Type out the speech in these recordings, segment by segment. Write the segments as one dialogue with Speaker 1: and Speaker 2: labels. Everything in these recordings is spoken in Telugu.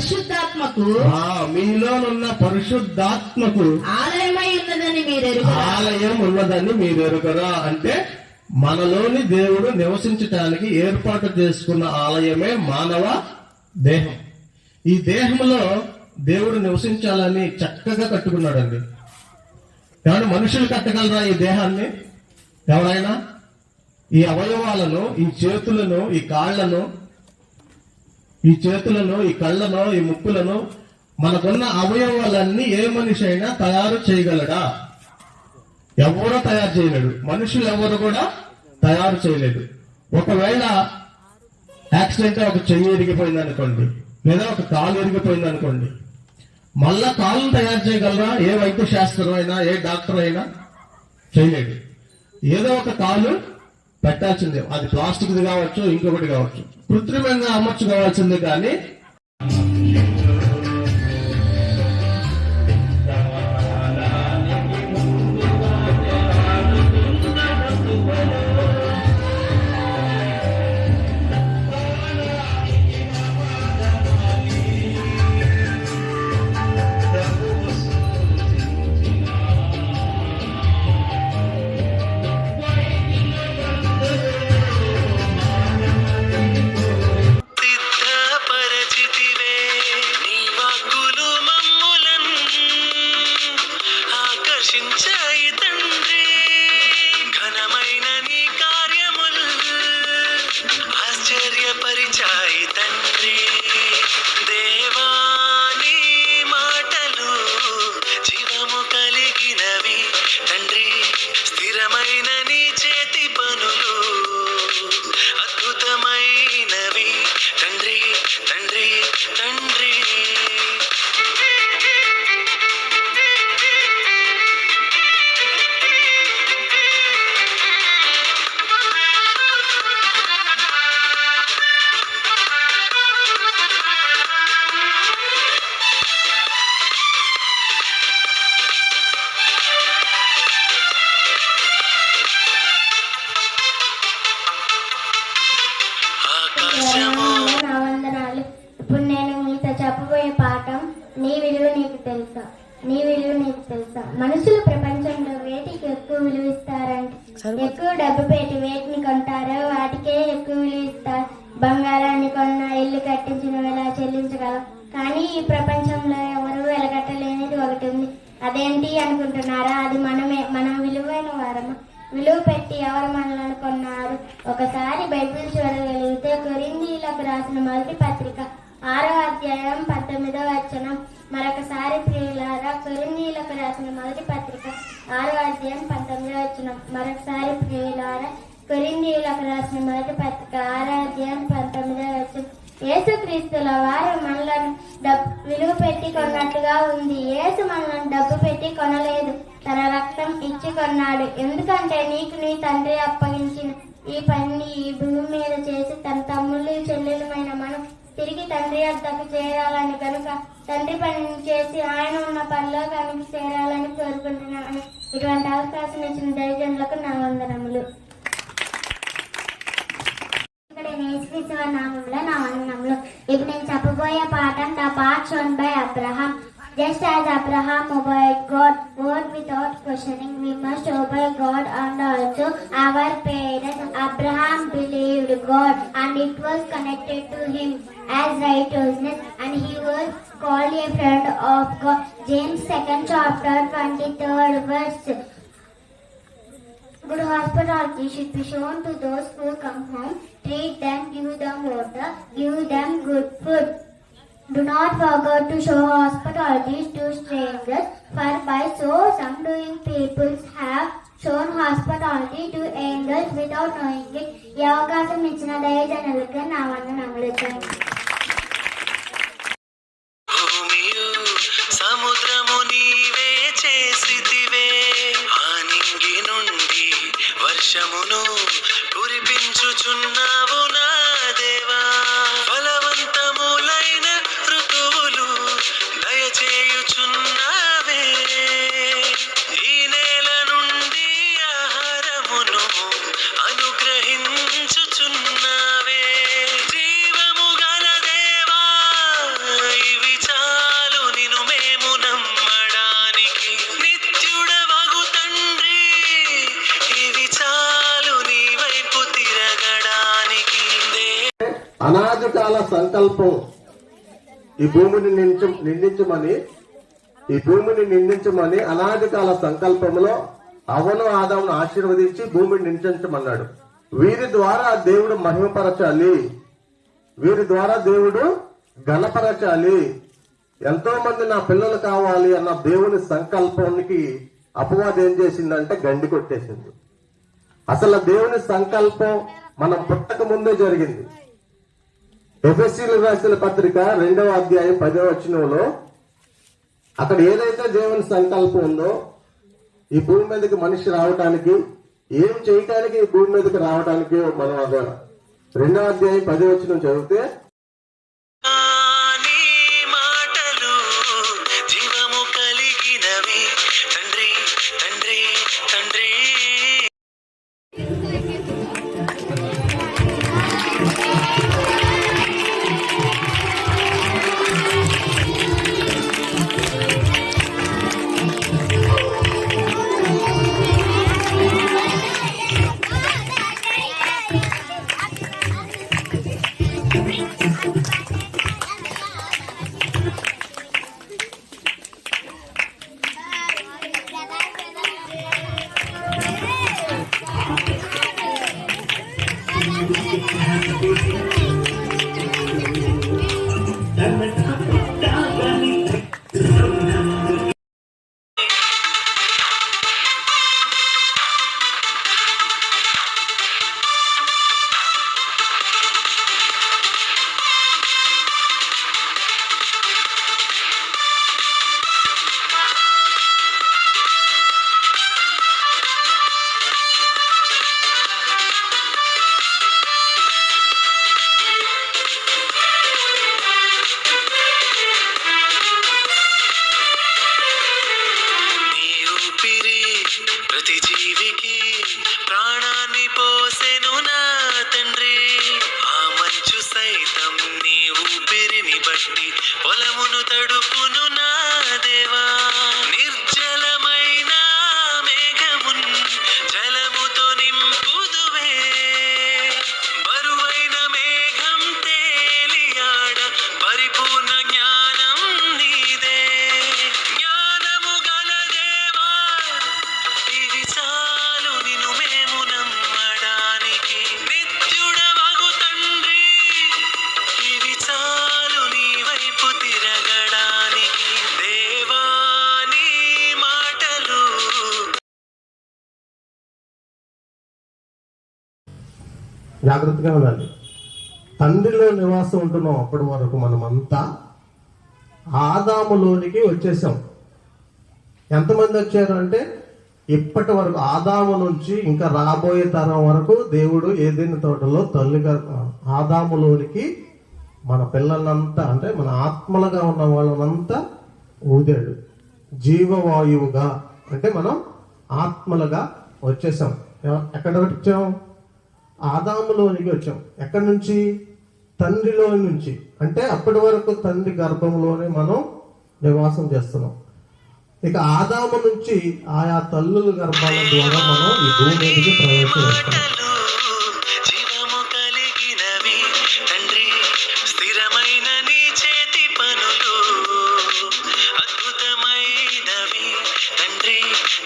Speaker 1: పరిశుద్ధాత్మకు
Speaker 2: మీలోనున్న పరిశుద్ధాత్మకు
Speaker 1: ఆలయమై ఉన్నదని మీరెరుగరా.
Speaker 2: ఆలయం ఉన్నదని మీరెరుగరా అంటే మనలోని దేవుడు నివసించటానికి ఏర్పాటు చేసుకున్న ఆలయమే మానవ దేహం. ఈ దేహంలో దేవుడు నివసించాలని చక్కగా కట్టుకున్నాడండి. కానీ మనుషులు కట్టగలరా ఈ దేహాన్ని? ఎవరైనా ఈ అవయవాలను, ఈ చేతులను, ఈ కాళ్లను, ఈ చేతులను, ఈ కళ్ళను, ఈ ముక్కులను, మనకున్న అవయవాలన్నీ ఏ మనిషి అయినా తయారు చేయగలడా? ఎవరో తయారు చేయలేడు. మనుషులు ఎవరు కూడా తయారు చేయలేదు. ఒకవేళ యాక్సిడెంట్ ఒక చెయ్యి ఇరిగిపోయింది అనుకోండి, లేదా ఒక కాలు ఇరిగిపోయింది అనుకోండి, మళ్ళా కాళ్ళను తయారు చేయగలరా? ఏ వైద్య శాస్త్రం అయినా, ఏ డాక్టర్ అయినా చేయలేడు. ఏదో ఒక కాలు పెట్టాల్సిందే. అది ప్లాస్టిక్ది కావచ్చు, ఇంకొకటి కావచ్చు, కృత్రిమంగా అమర్చుకోవాల్సిందే. కానీ
Speaker 3: ఇప్పుడు నేను మీతో చెప్పబోయే పాఠం, నీ విలువ నీకు తెలుసా. నీ విలువ నీకు తెలుసా. మనుషులు ప్రపంచంలో వేటికి ఎక్కువ విలువ ఇస్తారంటే, ఎక్కువ డబ్బు పెట్టి వేటిని కొంటారో వాటికే ఎక్కువ విలువ ఇస్తారు. బంగారాన్ని కొన్నా, ఇల్లు కట్టించిన ఎలా చెల్లించగలం. కానీ ఈ ప్రపంచంలో ఎవరు వెలగట్టలేనిది ఒకటి ఉంది. అదేంటి అనుకుంటున్నారా? అది మనమే. మనం విలువైన వారము. విలువ పెట్టి ఎవరు మనల్ని కొన్నారు? ఒకసారి బైబిల్ చూడగలిగితే కొరింథీయులకు రాసిన మొదటి పత్రిక 6వ అధ్యాయం 19వ వచనం. మరొకసారి ప్రియులారా, కొరింథీయులకు రాసిన మొదటి పత్రిక 6వ అధ్యాయం 19వ వచనం. మరొకసారి ప్రియులారా, కొరింథీయులకు రాసిన మొదటి పత్రిక 6వ అధ్యాయం 19వ వచనం. యేసుక్రీస్తుల వారు మనలను విలువ పెట్టి కొన్నట్టుగా ఉంది. యేసు మనలను డబ్బు పెట్టి కొనలేదు, తన రక్తం ఇచ్చి కొన్నాడు. ఎందుకంటే నీకు నీ తండ్రి అప్పగించిన ఈ పని ఈ భూమి మీద చేసి తన తమ్ముళ్ళు చెల్లెలమైన మనం తిరిగి తండ్రి వద్దకు చేరాలని కనుక తండ్రి పనిని చేసి ఆయన ఉన్న పరలోకానికి చేరాలని కోరుకుంటున్నాను. ఇటువంటి అవకాశం ఇచ్చిన దైవజనులకు నా వందనములు. నామంలో నా వందనములు. ఇప్పుడు నేను చెప్పబోయే పాఠం the part shown by Abraham. Just as Abraham obeyed God without questioning, we must obey God. And also our parents, Abraham believed God and it was connected to him as righteousness, and he was called a friend of God. James 2nd chapter 23rd verse. Good hospitality should be shown to those who come home. Treat them, give them water, give them good food. Do not forget to show hospitality to strangers, for by so some doing peoples have shown hospitality to angels without knowing it. ఈ అవకాశం ఇచ్చిన దైవజనులకు నా వందనములు.
Speaker 4: భూమియు సముద్రము నీవే చేసితివే, ఆనింగి నుండి వర్షమును కురిపించుచున్నావు నా దేవా. ఫలవంతములైన ఋతువులు దయచేయుచున్నావే, ఈ నేల నుండి ఆహారమును అనుగ్రహించుచున్నావే. జీవము గల
Speaker 2: అనాది కాల సంకల్పం ఈ భూమిని నిందించమని అనాది కాల సంకల్పంలో అవ్వను ఆదామును ఆశీర్వదించి భూమిని నిందించమన్నాడు. వీరి ద్వారా దేవుడు మహిమపరచాలి, వీరి ద్వారా దేవుడు ఘనపరచాలి. ఎంతో మంది నా పిల్లలు కావాలి అన్న దేవుని సంకల్పానికి అపవాదం ఏం చేసిందంటే గండి కొట్టేసింది. అసలు దేవుని సంకల్పం మనం పుట్టక ముందే జరిగింది. ఎఫెసీయులకు రాసిన పత్రిక 2వ అధ్యాయం 10వ వచనంలో అక్కడ ఏదైతే దేవుని సంకల్పం ఉందో ఈ భూమి మీదకి మనిషి రావటానికి, ఏం చేయటానికి ఈ భూమి మీదకి రావటానికి మనం అదే 2వ అధ్యాయం 10వ వచనం చదివితే
Speaker 4: నీ మాటలు జీవము కలిగినవి తండ్రి తండ్రి తండ్రి. ప్రతి జీవికి ప్రాణాన్ని పోసెను నా తండ్రి. ఆ మంచు సైతం నీ ఊపిరిని బట్టి పొలమును తడుపును నా దేవా. నిర్జలమైన మేఘమున్ జలముతో నింపుదువే, బరువైన మేఘం తేలియాడ పరిపూర్ణ జ్ఞానం నీదే. జ్ఞానము గల దేవా ఇది చాలు నిన్ను మేము నమ్మడానికి. నిత్యుడవగు తండ్రి ఇది చాలు నీ వైపు తిరగడానికి. దేవా నీ మాటలు
Speaker 2: జాగ్రత్తగా ఉండాలి. తండ్రిలో నివాసం ఉంటున్నాం. అప్పటి వరకు మనమంతా ఆదాములోనికి వచ్చేసాం. ఎంతమంది వచ్చారు అంటే ఇప్పటి వరకు ఆదాము నుంచి ఇంకా రాబోయే తరం వరకు దేవుడు ఏదైనా తోటలో తల్లిగా ఆదాములోనికి మన పిల్లలంతా అంటే మన ఆత్మలుగా ఉన్న వాళ్ళనంతా ఊదాడు. జీవవాయువుగా అంటే మనం ఆత్మలుగా వచ్చేసాం. ఎక్కడ వచ్చాం? ఆదాములోనికి వచ్చాం. ఎక్కడి నుంచి? తండ్రిలో నుంచి. అంటే అప్పటి వరకు తండ్రి గర్భంలోనే మనం నివాసం చేస్తున్నాం. ఇక ఆదాము నుంచి ఆయా తల్లుల గర్భాల ద్వారా మనం ఈ భూమి మీదకి ప్రవేశిస్తాం.
Speaker 4: జీవము కలిగినవి తండ్రి, స్థిరమైన నీ చేతి పనులు అద్భుతమైనవి తండ్రి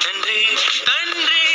Speaker 4: తండ్రి తండ్రి.